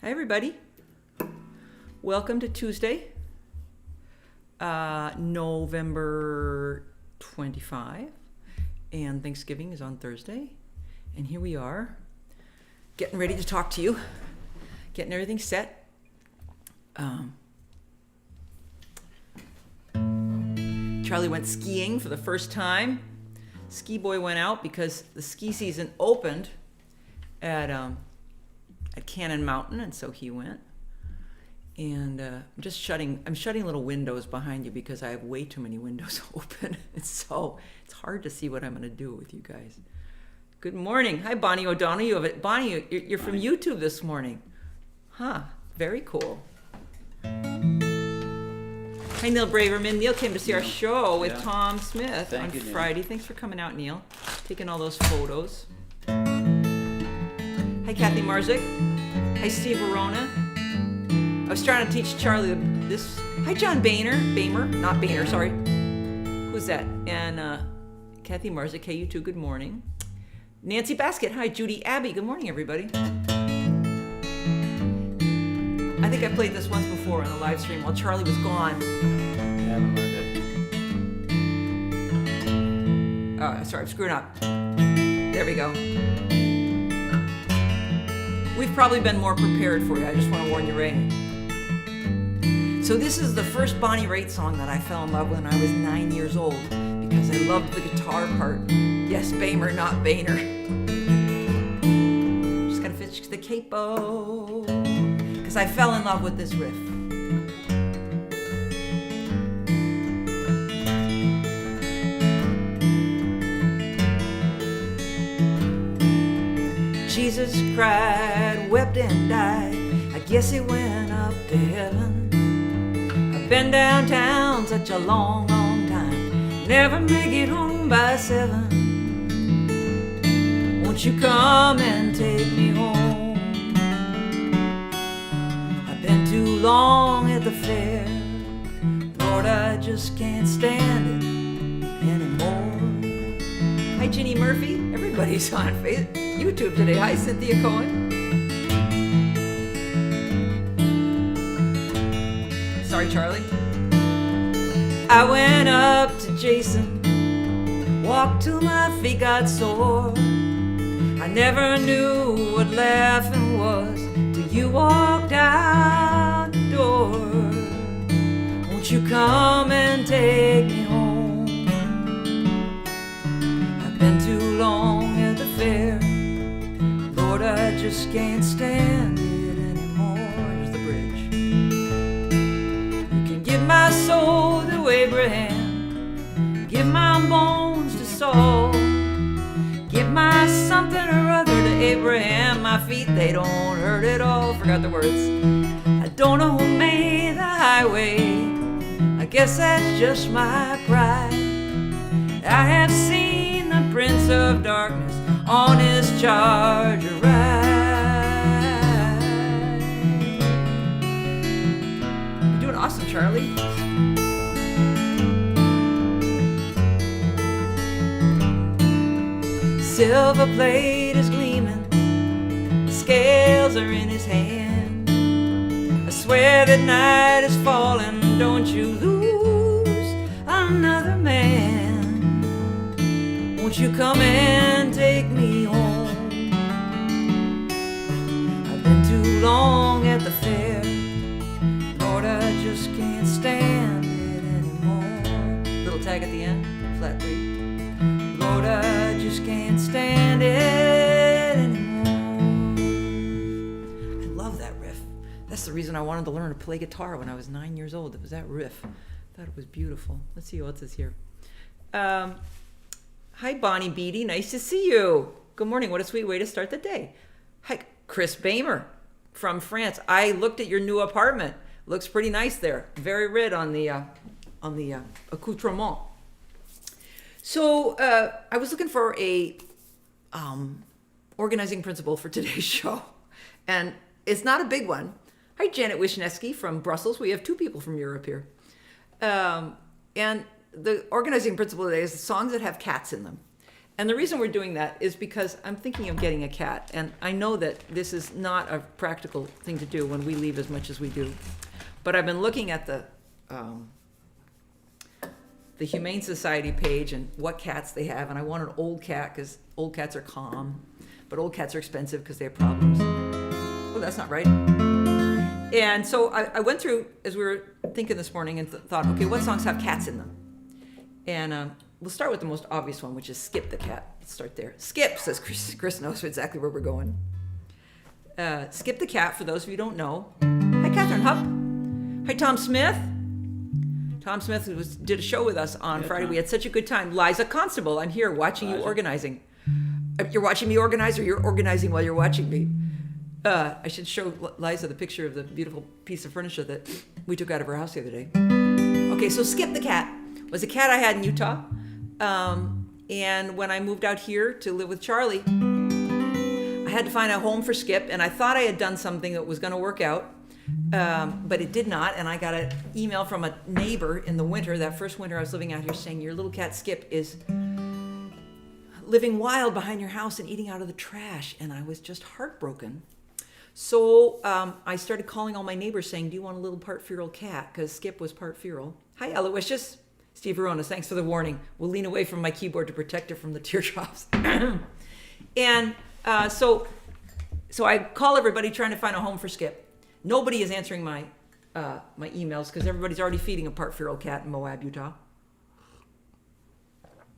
Hi, everybody. Welcome to Tuesday, November 25, and Thanksgiving is on Thursday. And here we are, getting ready to talk to you, getting everything set. Charlie went skiing for the first time. Ski Boy went out because the ski season opened at Cannon Mountain, and so he went. And I'm shutting little windows behind you because I have way too many windows open. It's hard to see what I'm going to do with you guys. Good morning. Hi, Bonnie O'Donnell. Bonnie, you're from YouTube this morning. Huh, very cool. Hi, Neil Braverman. Neil came to see our show with Tom Smith on Friday. Thanks for coming out, Neil. Taking all those photos. Hi, Kathy Marzik. Hi, Steve Verona. I was trying to teach Charlie this. Hi, John Boehmer, sorry. Who's that? And Kathy Marzik. Hey, you too. Good morning. Nancy Basket. Hi, Judy Abbey. Good morning, everybody. I think I played this once before on a live stream while Charlie was gone. Yeah, I'm okay. Sorry, I'm screwing up. There we go. We've probably been more prepared for you. I just want to warn you, Ray. So this is the first Bonnie Raitt song that I fell in love with when I was 9 years old because I loved the guitar part. Yes, Boehmer, not Boehner. Just gotta fix the capo because I fell in love with this riff. Jesus cried, wept and died. I guess he went up to heaven. I've been downtown such a long, long time. Never make it home by 7. Won't you come and take me home? I've been too long at the fair. Lord, I just can't stand it anymore. Hi, Ginny Murphy. Everybody's on YouTube today. Hi, Cynthia Cohen. Sorry, Charlie. I went up to Jason, walked till my feet got sore. I never knew what laughing was till you walked out the door. Won't you come and take me home? I've been too long at the fair. Lord, I just can't stand it anymore. Here's the bridge. You can give my soul to Abraham, give my bones to Saul, give my something or other to Abraham. My feet, they don't hurt at all. Forgot the words. I don't know who made the highway. I guess that's just my pride. I have seen the Prince of Darkness on his charger ride. You're doing awesome, Charlie. Silver plate is gleaming, the scales are in his hand. I swear that night is falling, don't you lose another man. Won't you come and take me home? I've been too long at the fair. Lord, I just can't stand it anymore. Little tag at the end, flat 3. Lord, I just can't stand it anymore. I love that riff. That's the reason I wanted to learn to play guitar when I was 9 years old. It was that riff. I thought it was beautiful. Let's see what else is here. Hi, Bonnie Beatty. Nice to see you. Good morning. What a sweet way to start the day. Hi, Chris Boehmer from France. I looked at your new apartment. Looks pretty nice there. Very red on the accoutrement. So I was looking for a organizing principle for today's show, and it's not a big one. Hi, Janet Wisniewski from Brussels. We have 2 people from Europe here. And the organizing principle today is the songs that have cats in them. And the reason we're doing that is because I'm thinking of getting a cat. And I know that this is not a practical thing to do when we leave as much as we do. But I've been looking at the Humane Society page and what cats they have. And I want an old cat because old cats are calm. But old cats are expensive because they have problems. Oh, that's not right. And so I went through, as we were thinking this morning, and thought, okay, what songs have cats in them? And we'll start with the most obvious one, which is Skip the Cat. Let's start there. Skip, says Chris. Chris knows exactly where we're going. Skip the Cat, for those of you who don't know. Hi, Catherine Hupp. Hi, Tom Smith. Tom Smith did a show with us on Friday. We had such a good time. Liza Constable, I'm here watching you organizing. You're watching me organize, or you're organizing while you're watching me? I should show Liza the picture of the beautiful piece of furniture that we took out of her house the other day. Okay, so Skip the Cat was a cat I had in Utah. And when I moved out here to live with Charlie, I had to find a home for Skip, and I thought I had done something that was going to work out, but it did not. And I got an email from a neighbor in the winter, that first winter I was living out here, saying, your little cat Skip is living wild behind your house and eating out of the trash. And I was just heartbroken. So I started calling all my neighbors saying, do you want a little part feral cat? Because Skip was part feral. Hi, Aloysius. Steve Veronis, thanks for the warning. We'll lean away from my keyboard to protect her from the teardrops. And so I call everybody trying to find a home for Skip. Nobody is answering my emails because everybody's already feeding a part feral cat in Moab, Utah.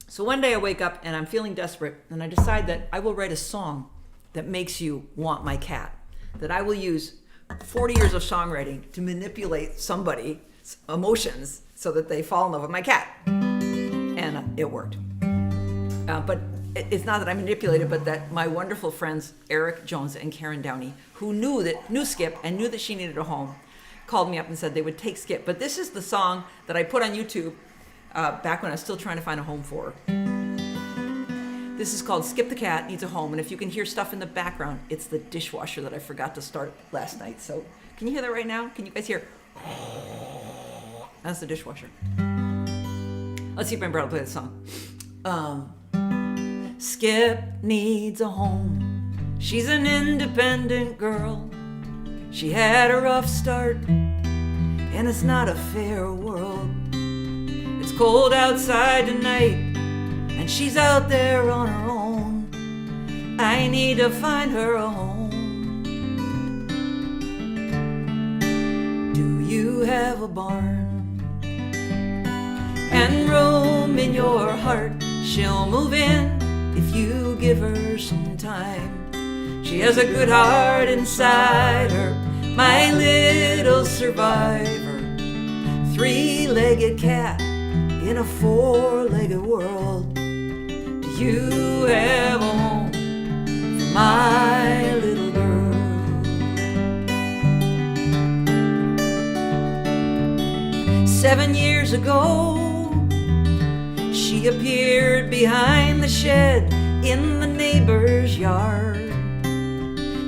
So one day I wake up and I'm feeling desperate, and I decide that I will write a song that makes you want my cat. That I will use 40 years of songwriting to manipulate somebody's emotions so that they fall in love with my cat. And it worked. But it's not that I manipulated, but that my wonderful friends, Eric Jones and Karen Downey, who knew Skip and knew that she needed a home, called me up and said they would take Skip. But this is the song that I put on YouTube back when I was still trying to find a home for her. This is called Skip the Cat Needs a Home. And if you can hear stuff in the background, it's the dishwasher that I forgot to start last night. So can you hear that right now? Can you guys hear? That's the dishwasher. Let's see if I'm able to play the song. Skip needs a home. She's an independent girl. She had a rough start, and it's not a fair world. It's cold outside tonight, and she's out there on her own. I need to find her a home. Do you have a barn and room in your heart? She'll move in if you give her some time. She has a good heart inside her, my little survivor. Three-legged cat in a four-legged world. Do you have a home for my little girl? 7 years ago, she appeared behind the shed in the neighbor's yard,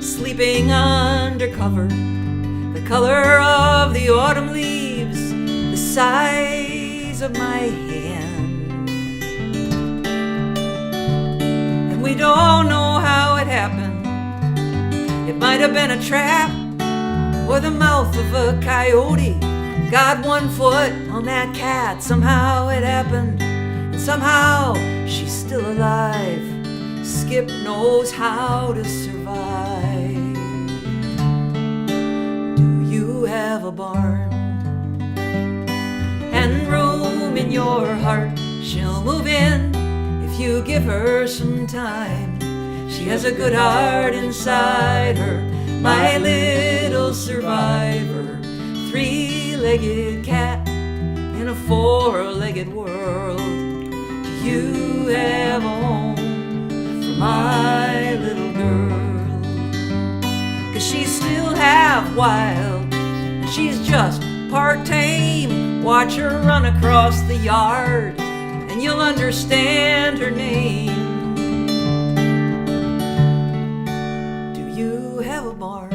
sleeping under cover, the color of the autumn leaves, the size of my hand. And we don't know how it happened. It might have been a trap or the mouth of a coyote got 1 foot on that cat. Somehow it happened, and somehow she's still alive. Skip knows how to survive. Do you have a barn and room in your heart? She'll move in if you give her some time. She has a good heart inside her, my little survivor. Three-legged cat in a four-legged world. Do you have a home for my little girl? 'Cause she's still half wild, and she's just part tame. Watch her run across the yard, and you'll understand her name. Do you have a barn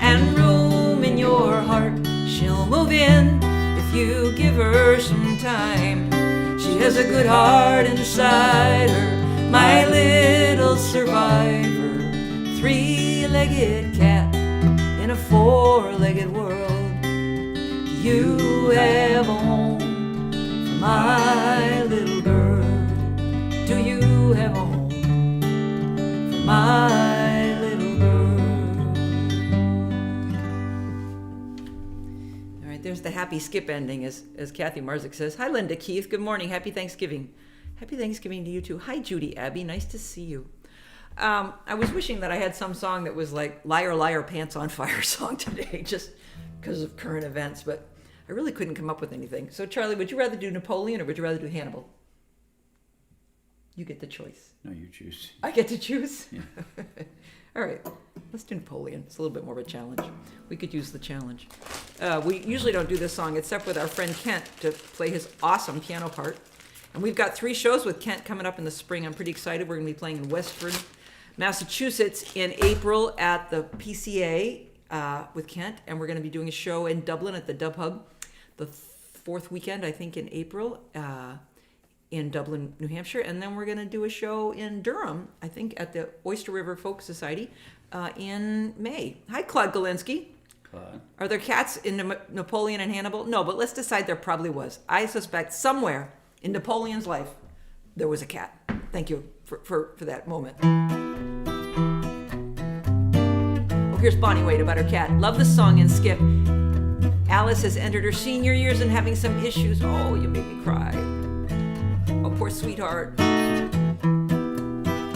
and room in your heart? She'll move in if you give her some time. She has a good heart inside her, my little survivor, three-legged cat in a four-legged world. Do you have a home for my little girl? Do you have a home for my little girl? All right, there's the happy skip ending, as Kathy Marzik says. Hi, Linda Keith. Good morning. Happy Thanksgiving. Happy Thanksgiving to you too. Hi, Judy Abbey. Nice to see you. I was wishing that I had some song that was like Liar, Liar, Pants on Fire song today, just because of current events, but I really couldn't come up with anything. So, Charlie, would you rather do Napoleon or would you rather do Hannibal? You get the choice. No, you choose. I get to choose? Yeah. All right, let's do Napoleon. It's a little bit more of a challenge. We could use the challenge. We usually don't do this song except with our friend Kent to play his awesome piano part. And we've got 3 shows with Kent coming up in the spring. I'm pretty excited. We're going to be playing in Westford, Massachusetts in April at the PCA with Kent. And we're going to be doing a show in Dublin at the Dub Hub the 4th weekend, I think, in April. In Dublin, New Hampshire, and then we're going to do a show in Durham, I think, at the Oyster River Folk Society in May. Hi, Claude Galinsky. Claude. Are there cats in Napoleon and Hannibal? No, but let's decide there probably was. I suspect somewhere in Napoleon's life there was a cat. Thank you for that moment. Well, here's Bonnie Wade about her cat. Love the song and skip. Alice has entered her senior years and having some issues. Oh, you made me cry. Oh, poor sweetheart. All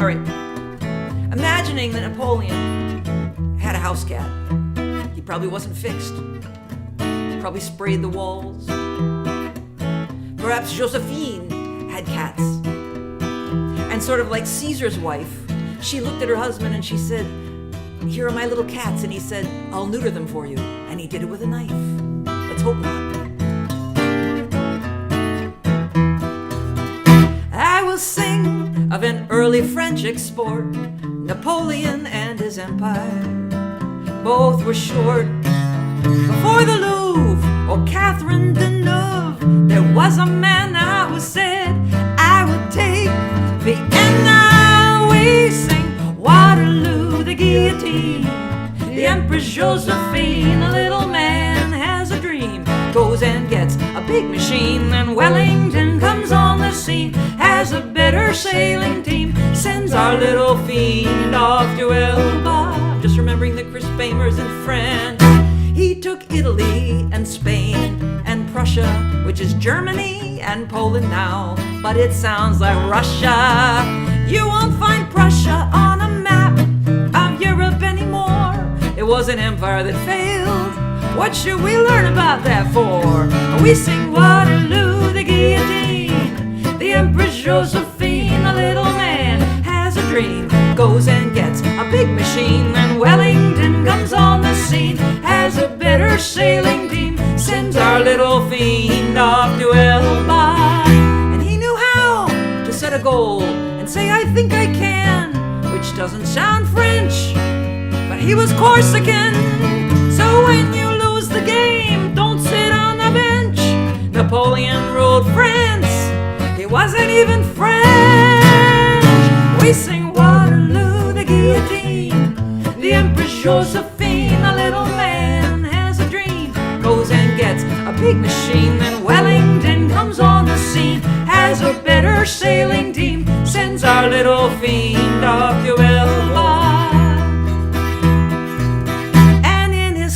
right. Imagining that Napoleon had a house cat. He probably wasn't fixed. Probably sprayed the walls. Perhaps Josephine had cats. And sort of like Caesar's wife, she looked at her husband and she said, "Here are my little cats." And he said, "I'll neuter them for you." And he did it with a knife. Let's hope not. Sing of an early French export, Napoleon and his empire. Both were short. Before the Louvre or Catherine Deneuve, there was a man now who said, "I would take Vienna." We sing Waterloo, the guillotine, the Empress Josephine. A little man has a dream, goes and gets a big machine, and Wellington comes on the scene, has a better sailing team, sends our little fiend off to Elba. Just remembering that Chris Bamer's in France. He took Italy and Spain and Prussia, which is Germany and Poland now, but it sounds like Russia. You won't find Prussia on a map of Europe anymore. It was an empire that failed. What should we learn about that for? We sing Waterloo, the guillotine, the Empress Josephine. A little man has a dream, goes and gets a big machine, and Wellington comes on the scene, has a better sailing team, sends our little fiend off to Elba. And he knew how to set a goal and say, "I think I can," which doesn't sound French, but he was Corsican. So when you lose the game, don't sit on the bench. Napoleon ruled France, he wasn't even French. We sing Waterloo, the guillotine, the Empress Josephine. A little man has a dream, goes and gets a big machine, then Wellington comes on the scene, has a better sailing team, sends our little fiend off to Elba.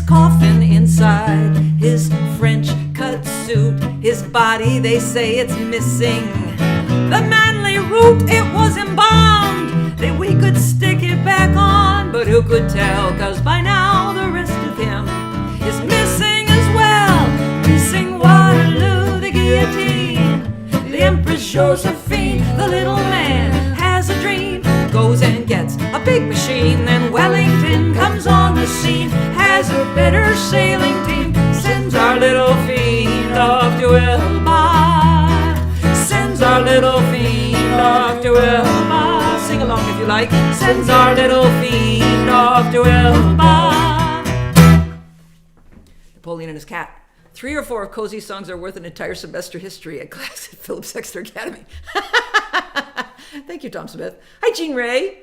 Coffin inside his French cut suit, his body, they say it's missing the manly root. It was embalmed that we could stick it back on, but who could tell, 'cause by now the rest of him is missing as well. We sing Waterloo, the guillotine, the Empress Josephine. The little man has a dream, goes and gets a big machine, then Wellington comes on the scene, has a better sailing team, sends our little fiend off to Elba, sends our little fiend off to Elba. Sing along if you like. Sends our little fiend off to Elba. Napoleon and his cat. 3 or 4 of Cozy's songs are worth an entire semester history at class at Phillips Exeter Academy. Thank you, Tom Smith. Hi, Jean Ray.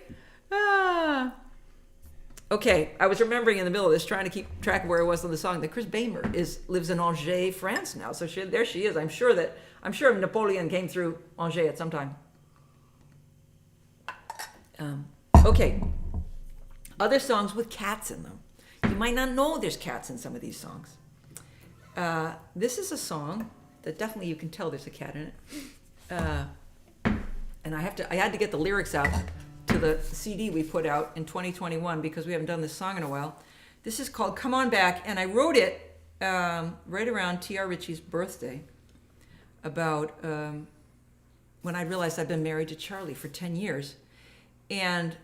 Okay, I was remembering in the middle of this, trying to keep track of where I was on the song, that Chris Bamer lives in Angers, France now. So there she is. I'm sure Napoleon came through Angers at some time. Okay, other songs with cats in them. You might not know there's cats in some of these songs. This is a song that definitely you can tell there's a cat in it. And I had to get the lyrics out to the CD we put out in 2021 because we haven't done this song in a while. This is called Come On Back, and I wrote it right around T.R. Ritchie's birthday, about when I realized I'd been married to Charlie for 10 years. And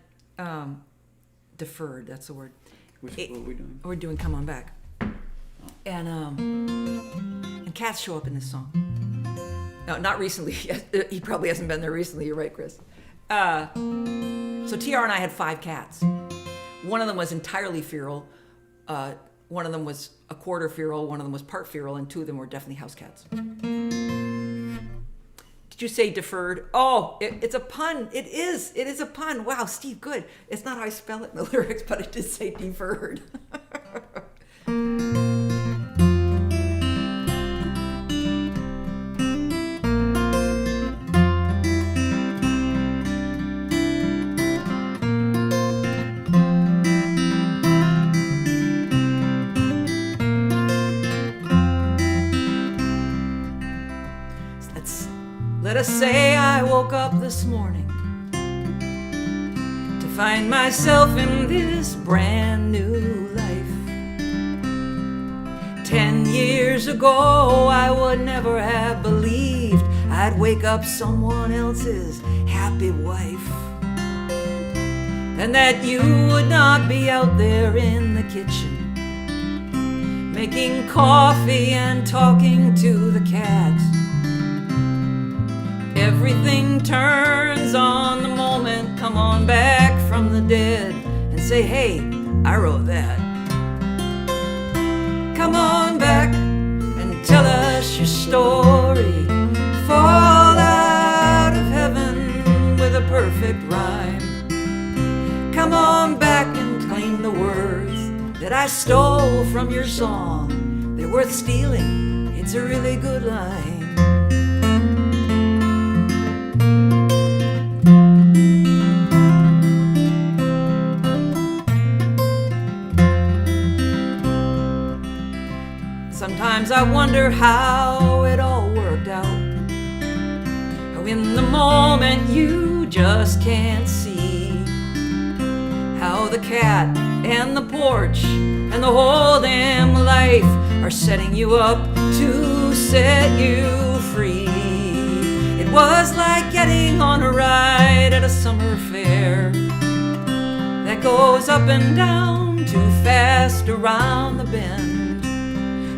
deferred, that's the word. What are we doing? We're doing Come On Back. And cats show up in this song. No, not recently. He probably hasn't been there recently. You're right, Chris. So TR and I had 5 cats. One of them was entirely feral. One of them was a quarter feral. One of them was part feral. And 2 of them were definitely house cats. Did you say deferred? Oh, it's a pun. It is. It is a pun. Wow, Steve, good. It's not how I spell it in the lyrics, but I did say deferred. Let us say I woke up this morning to find myself in this brand new life. 10 years ago I would never have believed I'd wake up someone else's happy wife, and that you would not be out there in the kitchen making coffee and talking to the cat. Everything turns on the moment. Come on back from the dead and say, hey, I wrote that. Come on back and tell us your story. Fall out of heaven with a perfect rhyme. Come on back and claim the words that I stole from your song. They're worth stealing. It's a really good line. Sometimes I wonder how it all worked out. How in the moment you just can't see how the cat and the porch and the whole damn life are setting you up to set you free. It was like getting on a ride at a summer fair that goes up and down too fast around the bend.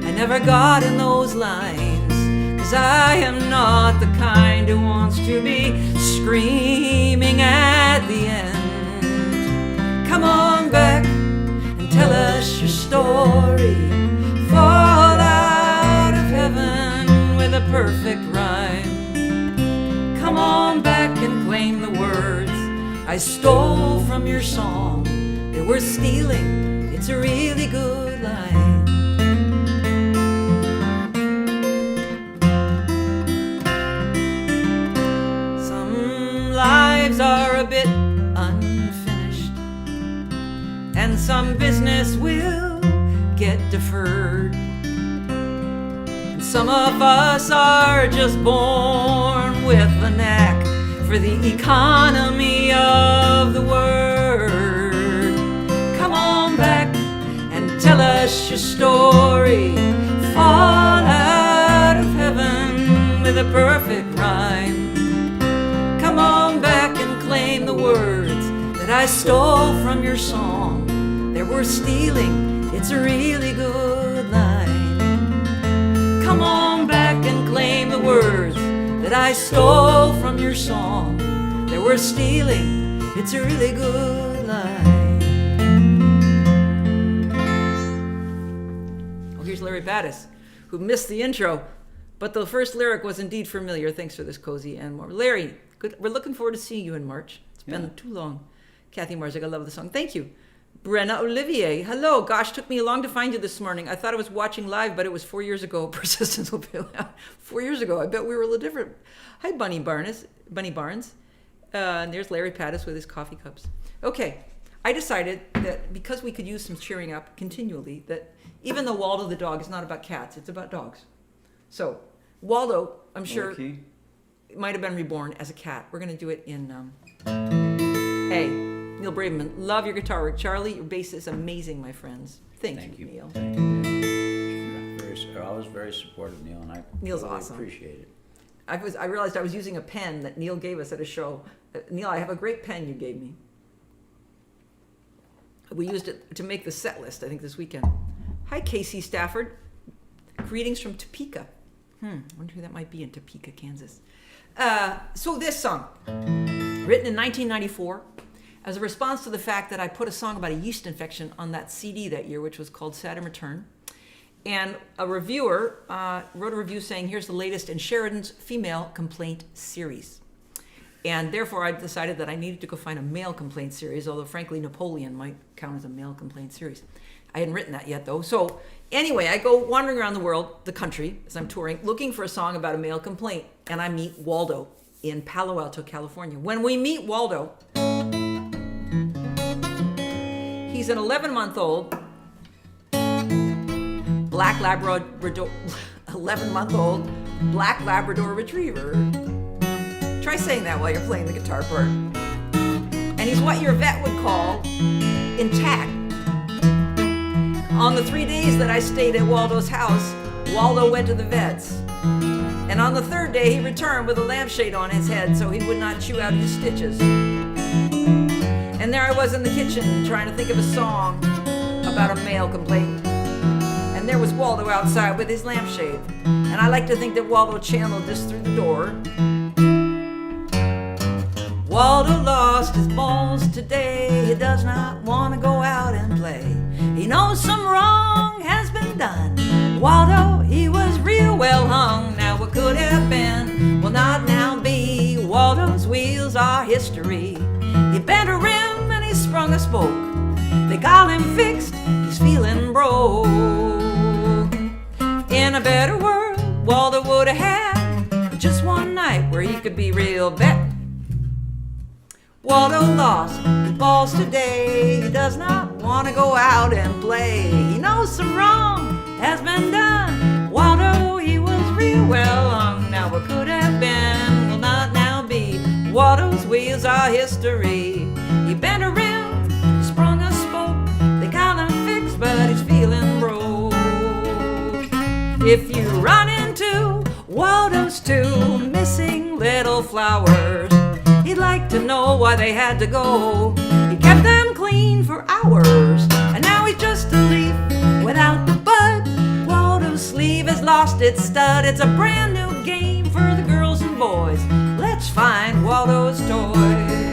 I never got in those lines, 'cause I am not the kind who wants to be screaming at the end. Come on back and tell us your story. Fall out of heaven with a perfect rhyme. Come on back and claim the words I stole from your song. They're worth stealing. It's a really good line. Lives are a bit unfinished, and some business will get deferred, and some of us are just born with a knack for the economy of the word. Come on back and tell us your story. Fall out of heaven with a perfect rhyme. Come on back and claim the words that I stole from your song. They're worth stealing. It's a really good line. Come on back and claim the words that I stole from your song. They're worth stealing. It's a really good line. Oh, here's Larry Battis who missed the intro. But the first lyric was indeed familiar. Thanks for this, Cozy and more. Larry, good. We're looking forward to seeing you in March. It's been too long. Kathy Marzik, I love the song. Thank you. Brenna Olivier, hello. Gosh, took me long to find you this morning. I thought I was watching live, but it was 4 years ago. Persistence will bail out. 4 years ago. I bet we were a little different. Hi, Bunny Barnes. And there's Larry Pattis with his coffee cups. Okay, I decided that because we could use some cheering up continually, that even though Waldo the dog is not about cats, it's about dogs. So Waldo, I'm sure, might have been reborn as a cat. We're going to do it in A. Neil Braverman, love your guitar work. Charlie, your bass is amazing, my friends. Thank you, Neil. Thank you. You're always very supportive, Neil, and I Neil's really awesome. appreciate it. I realized I was using a pen that Neil gave us at a show. Neil, I have a great pen you gave me. We used it to make the set list, I think, this weekend. Hi, Casey Stafford. Greetings from Topeka. Wonder who that might be in Topeka, Kansas. So this song, written in 1994, as a response to the fact that I put a song about a yeast infection on that CD that year, which was called Saturn Return. And a reviewer wrote a review saying, here's the latest in Sheridan's female complaint series. And therefore, I decided that I needed to go find a male complaint series, although frankly, Napoleon might count as a male complaint series. I hadn't written that yet, though. So anyway, I go wandering around the world, the country, as I'm touring, looking for a song about a male complaint. And I meet Waldo in Palo Alto, California. When we meet Waldo, he's an 11-month-old black Labrador, 11-month-old black Labrador retriever. Try saying that while you're playing the guitar part. And he's what your vet would call intact. On the 3 days that I stayed at Waldo's house, Waldo went to the vet's. And on the third day, he returned with a lampshade on his head so he would not chew out his stitches. And there I was in the kitchen trying to think of a song about a male complaint. And there was Waldo outside with his lampshade. And I like to think that Waldo channeled this through the door. Waldo lost his balls today. He does not want to go out and play. He knows some wrong has been done. Waldo, he was real well hung. Now what could have been will not now be. Waldo's wheels are history. He bent a rim and he sprung a spoke. They got him fixed, he's feeling broke. In a better world, Waldo would have had just one night where he could be real bet. Waldo lost his balls today. He does not want to go out and play. He knows some wrong has been done. Waldo, he was real well hung. Now what could have been will not now be. Waldo's wheels are history. He bent a rim, sprung a spoke. They got him fixed, but he's feeling broke. If you run into Waldo's two missing little flowers, he'd like to know why they had to go. He kept them clean for hours, and now he's just a leaf without the bud. Waldo's sleeve has lost its stud. It's a brand new game for the girls and boys. Let's find Waldo's toys.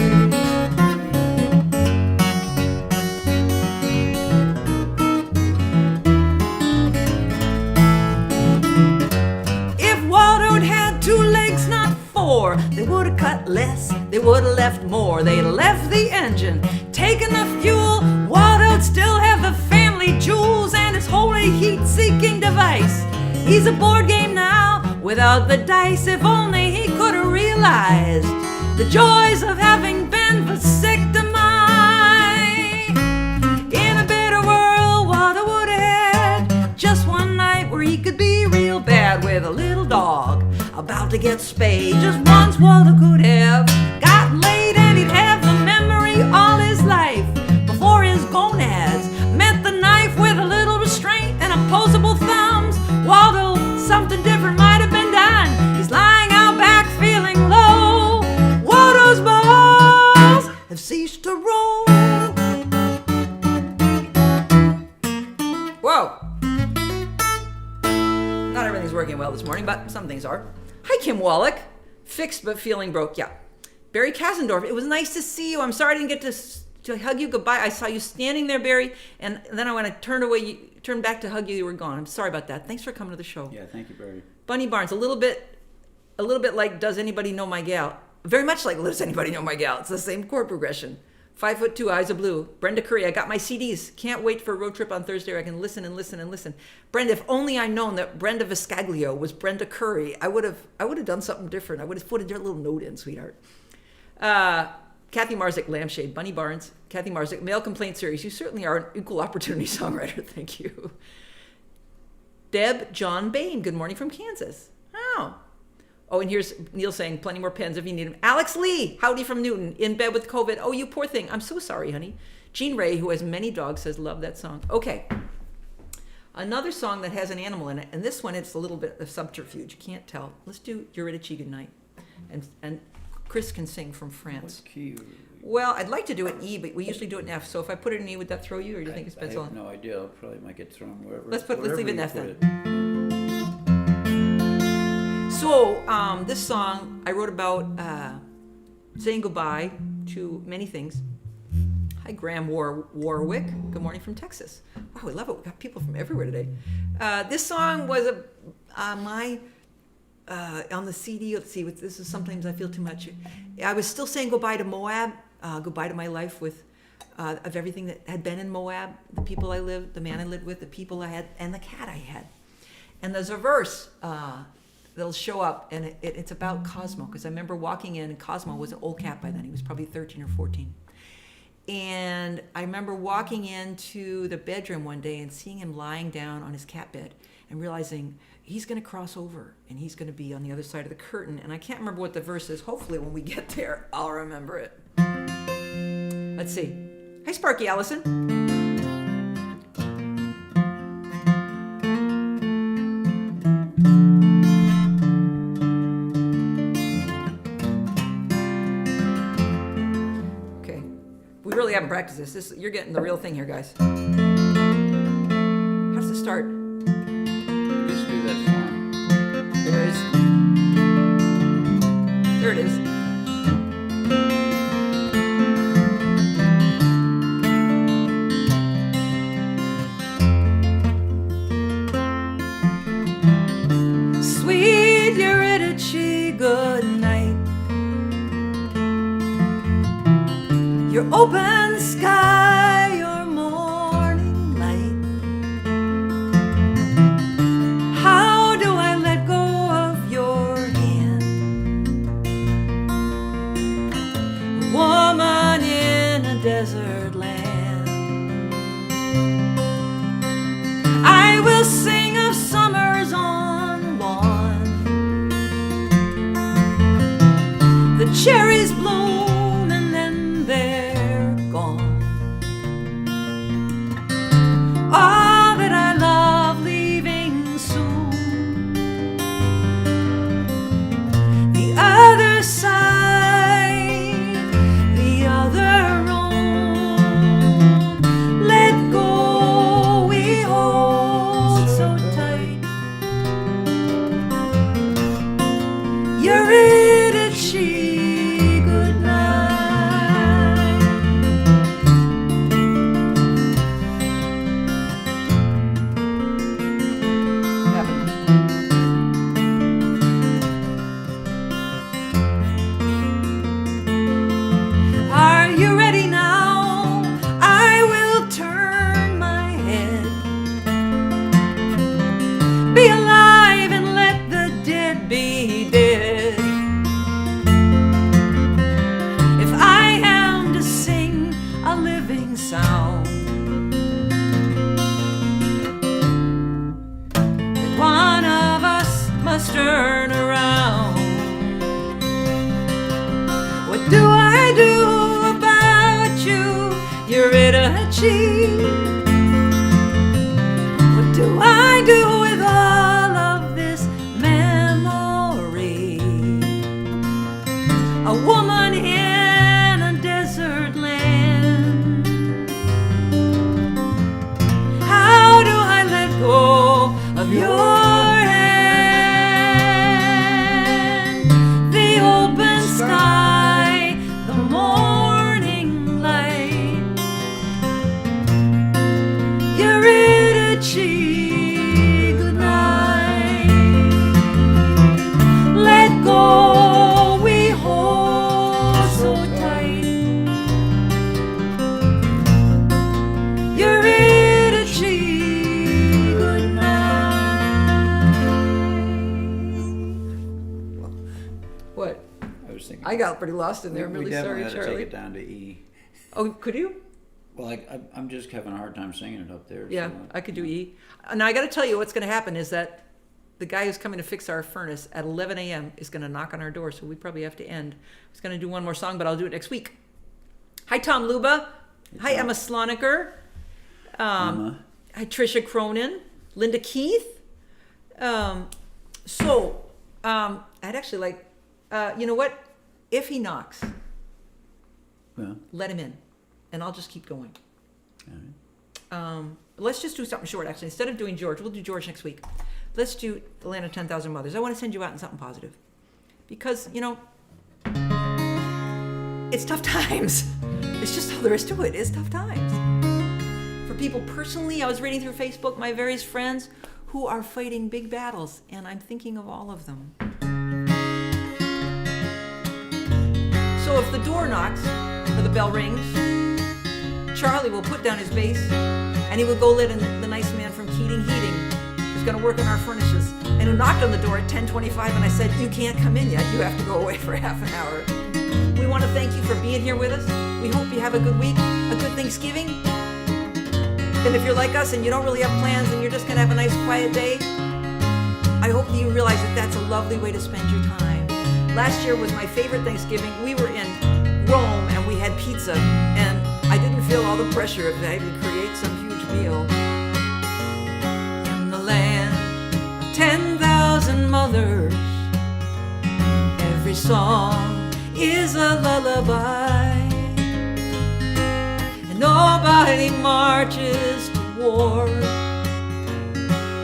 If Waldo'd had 2 legs, not 4, they would have cut less, they would have left more. They'd have left the engine, taken the fuel. Waldo'd still have the family jewels and his holy heat-seeking device. He's a board game now without the dice. If only he could have realized the joys of having been vasectomized. In a better world, Waldo would have had just one night where he could be real bad with a little dog about to get spayed. Just once Waldo could have gotten laid, and he'd have the memory all his life before his gonads met the knife with a little restraint and opposable thumbs. Waldo, something different might have been done. He's lying out back feeling low. Waldo's balls have ceased to roll. Whoa. Not everything's working well this morning, but some things are. Hi, Kim Wallach. Fixed but feeling broke. Yeah. Barry Kasendorf, it was nice to see you. I'm sorry I didn't get to to hug you goodbye. I saw you standing there, Barry, and then when I turned back to hug you, you were gone. I'm sorry about that. Thanks for coming to the show. Yeah, thank you, Barry. Bunny Barnes, a little bit like Does Anybody Know My Gal? Very much like Does Anybody Know My Gal? It's the same chord progression. 5'2", Eyes of Blue. Brenda Curry, I got my CDs. Can't wait for a road trip on Thursday where I can listen and listen and listen. Brenda, if only I'd known that Brenda Viscaglio was Brenda Curry, I would have done something different. I would have put a little note in, sweetheart. Kathy Marzik, Lampshade. Bunny Barnes, Kathy Marzik, Male Complaint Series. You certainly are an equal opportunity songwriter. Thank you. Deb John Bain, good morning from Kansas. Oh, and here's Neil saying, plenty more pens if you need them. Alex Lee, howdy from Newton, in bed with COVID. Oh, you poor thing. I'm so sorry, honey. Jean Ray, who has many dogs, says, love that song. Okay. Another song that has an animal in it, and this one, it's a little bit of subterfuge. You can't tell. Let's do Eurydice Goodnight. And Chris can sing from France. What key? Well, I'd like to do it E, but we usually do it in F. So if I put it in E, would that throw you, or do you think it's I pencil? have no idea. I probably might get thrown wherever. Let's leave it in F wherever then. you put it. So this song I wrote about saying goodbye to many things. Hi, Graham Warwick. Good morning from Texas. Wow, we love it. We got people from everywhere today. This song was on the CD. Let's see. This is Sometimes I Feel Too Much. I was still saying goodbye to Moab, goodbye to my life of everything that had been in Moab, the people I lived, the man I lived with, the people I had, and the cat I had. And there's a verse that'll show up, and it's about Cosmo, because I remember walking in, and Cosmo was an old cat by then. He was probably 13 or 14. And I remember walking into the bedroom one day and seeing him lying down on his cat bed and realizing he's going to cross over and he's going to be on the other side of the curtain. And I can't remember what the verse is. Hopefully when we get there, I'll remember it. Let's see. Hi, Sparky Allison. We haven't practiced this. You're getting the real thing here, guys. How does it start? Just do that song. There it is. Sweet Eurydice, good night. Your open sky, your morning light. How do I let go of your hand? A woman in a desert land. I will sing of summers on lawn. The cherries bloom and then they're gone. All that I love leaving soon. The other side, the other room. Let go, we hold so tight. Eurydice, good night. Are you ready now? I will turn my head. Be alive and let the dead be dead. If I am to sing a living sound, then one of us must turn around. What do I do about you, Eurydice? What do I do with all of this memory? A woman in a desert land. How do I let go of your hand? The open sky, the morning light. I got pretty lost in there. I'm We really definitely sorry, had to Charlie. take it down to E. Oh, could you? Well, I'm just having a hard time singing it up there. Yeah, so, I could do E. Now I got to tell you what's going to happen is that the guy who's coming to fix our furnace at 11 a.m. is going to knock on our door, so we probably have to end. I was going to do one more song, but I'll do it next week. Hi, Tom Luba. Hi, Emma Sloniker. Emma. Hi, Trisha Cronin. Linda Keith. I'd actually like, you know what? If he knocks, Well, let him in, and I'll just keep going. all right. Let's just do something short, actually. Instead of doing George, we'll do George next week. Let's do The Land of 10,000 Mothers. I want to send you out in something positive. Because, you know, it's tough times. It's just all there is to it. It's tough times. For people personally, I was reading through Facebook, my various friends who are fighting big battles, and I'm thinking of all of them. So if the door knocks, or the bell rings, Charlie will put down his bass, and he will go let in the nice man from Keating Heating, who's going to work on our furnaces, and who knocked on the door at 10:25, and I said, you can't come in yet. You have to go away for half an hour. We want to thank you for being here with us. We hope you have a good week, a good Thanksgiving. And if you're like us and you don't really have plans and you're just going to have a nice quiet day, I hope that you realize that that's a lovely way to spend your time. Last year was my favorite Thanksgiving. We were in Rome and we had pizza, and I didn't feel all the pressure of having to create some huge meal. In the land of 10,000 mothers, every song is a lullaby, and nobody marches to war.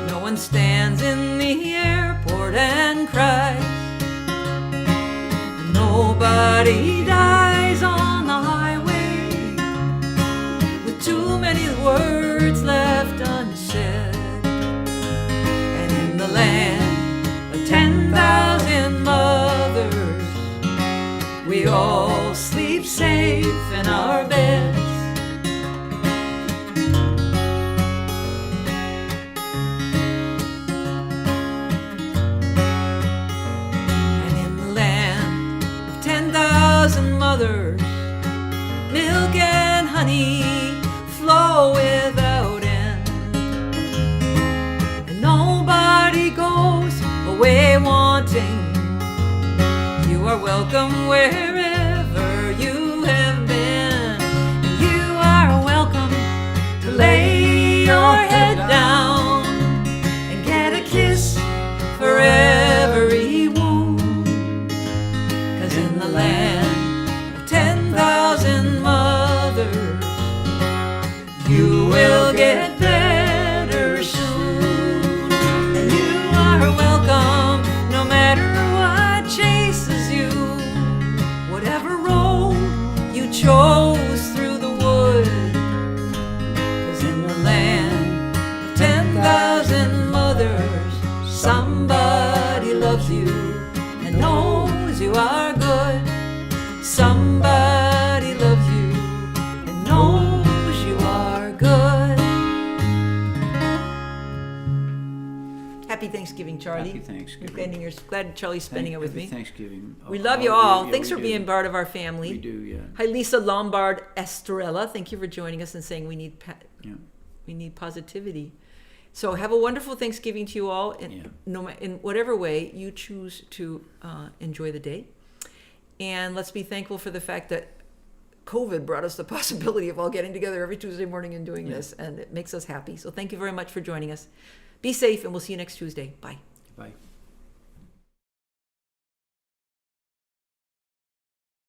No one stands in the airport and cries, and nobody dies on the highway with too many words left unsaid. And in the land of 10,000 mothers, we all sleep safe in our beds. And in the land of 10,000 mothers, milk and honey flow without end. And nobody goes away wanting. You are welcome wherever you have been. You are welcome to lay your head down and get a kiss for every wound. 'Cause in the land of 10,000 mothers, you will get better soon. And you are welcome no matter what chases you, whatever road you chose through the wood. 'Cause in the land of 10,000 mothers, somebody loves you and knows you are good. Somebody loves you and knows you are good. Happy Thanksgiving, Charlie. Happy Thanksgiving. Glad Charlie's spending it with Happy me. Thanksgiving. We love you all. Yeah, Thanks we for do. being part of our family. We do, yeah. Hi, Lisa Lombard Estrella. Thank you for joining us and saying we need Yeah. we need positivity. So have a wonderful Thanksgiving to you all, in, Yeah. in whatever way you choose to enjoy the day. And let's be thankful for the fact that COVID brought us the possibility of all getting together every Tuesday morning and doing this, and it makes us happy. So thank you very much for joining us. Be safe, and we'll see you next Tuesday. Bye. Bye.